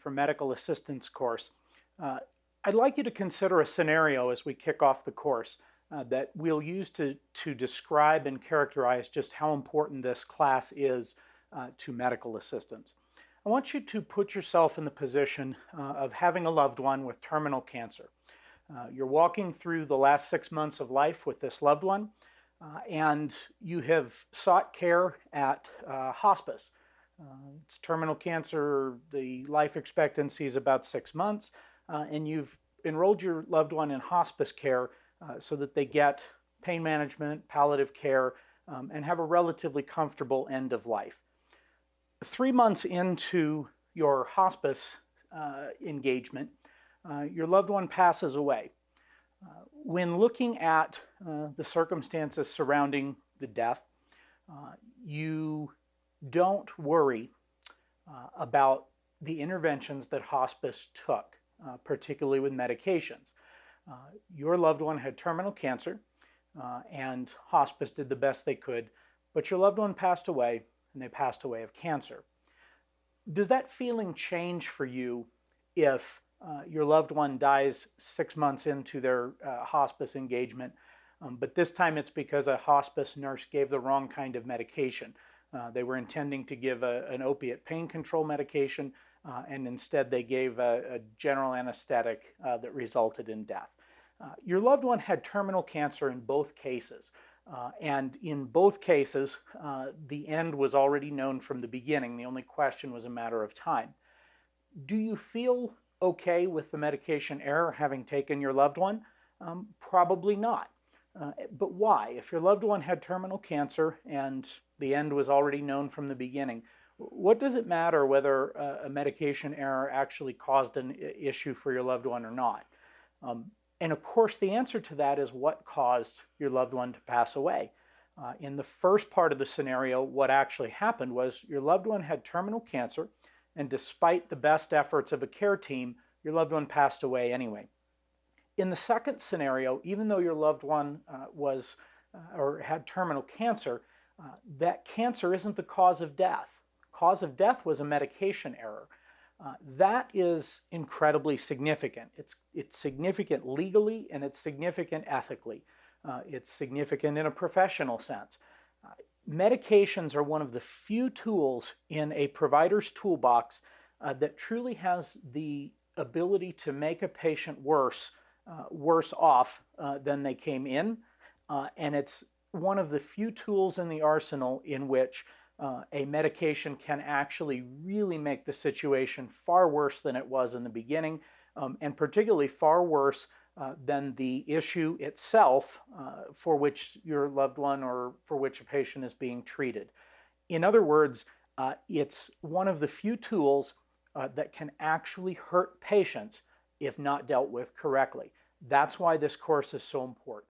for Medical Assistance course. I'd like you to consider a scenario as we kick off the course that we'll use to describe and characterize just how important this class is to medical assistants. I want you to put yourself in the position of having a loved one with terminal cancer. You're walking through the last 6 months of life with this loved one, and you have sought care at hospice. It's terminal cancer, the life expectancy is about 6 months, and you've enrolled your loved one in hospice care so that they get pain management, palliative care, and have a relatively comfortable end of life. 3 months into your hospice engagement, your loved one passes away. When looking at the circumstances surrounding the death, you don't worry about the interventions that hospice took, particularly with medications. Your loved one had terminal cancer, and hospice did the best they could, but your loved one passed away, and they passed away of cancer. Does that feeling change for you if your loved one dies 6 months into their hospice engagement, but this time it's because a hospice nurse gave the wrong kind of medication? They were intending to give an opiate pain control medication, and instead they gave a general anesthetic that resulted in death. Your loved one had terminal cancer in both cases. And in both cases, the end was already known from the beginning. The only question was a matter of time. Do you feel okay with the medication error having taken your loved one? Probably not. But why? If your loved one had terminal cancer and the end was already known from the beginning, what does it matter whether a medication error actually caused an issue for your loved one or not? And of course, the answer to that is what caused your loved one to pass away. In the first part of the scenario, what actually happened was your loved one had terminal cancer, and despite the best efforts of a care team, your loved one passed away anyway. In the second scenario, even though your loved one had terminal cancer, that cancer isn't the cause of death. Cause of death was a medication error. That is incredibly significant. It's significant legally, and it's significant ethically. It's significant in a professional sense. Medications are one of the few tools in a provider's toolbox that truly has the ability to make a patient worse off than they came in. And it's one of the few tools in the arsenal in which a medication can actually really make the situation far worse than it was in the beginning, and particularly far worse than the issue itself for which your loved one or for which a patient is being treated. In other words, it's one of the few tools that can actually hurt patients if not dealt with correctly. That's why this course is so important.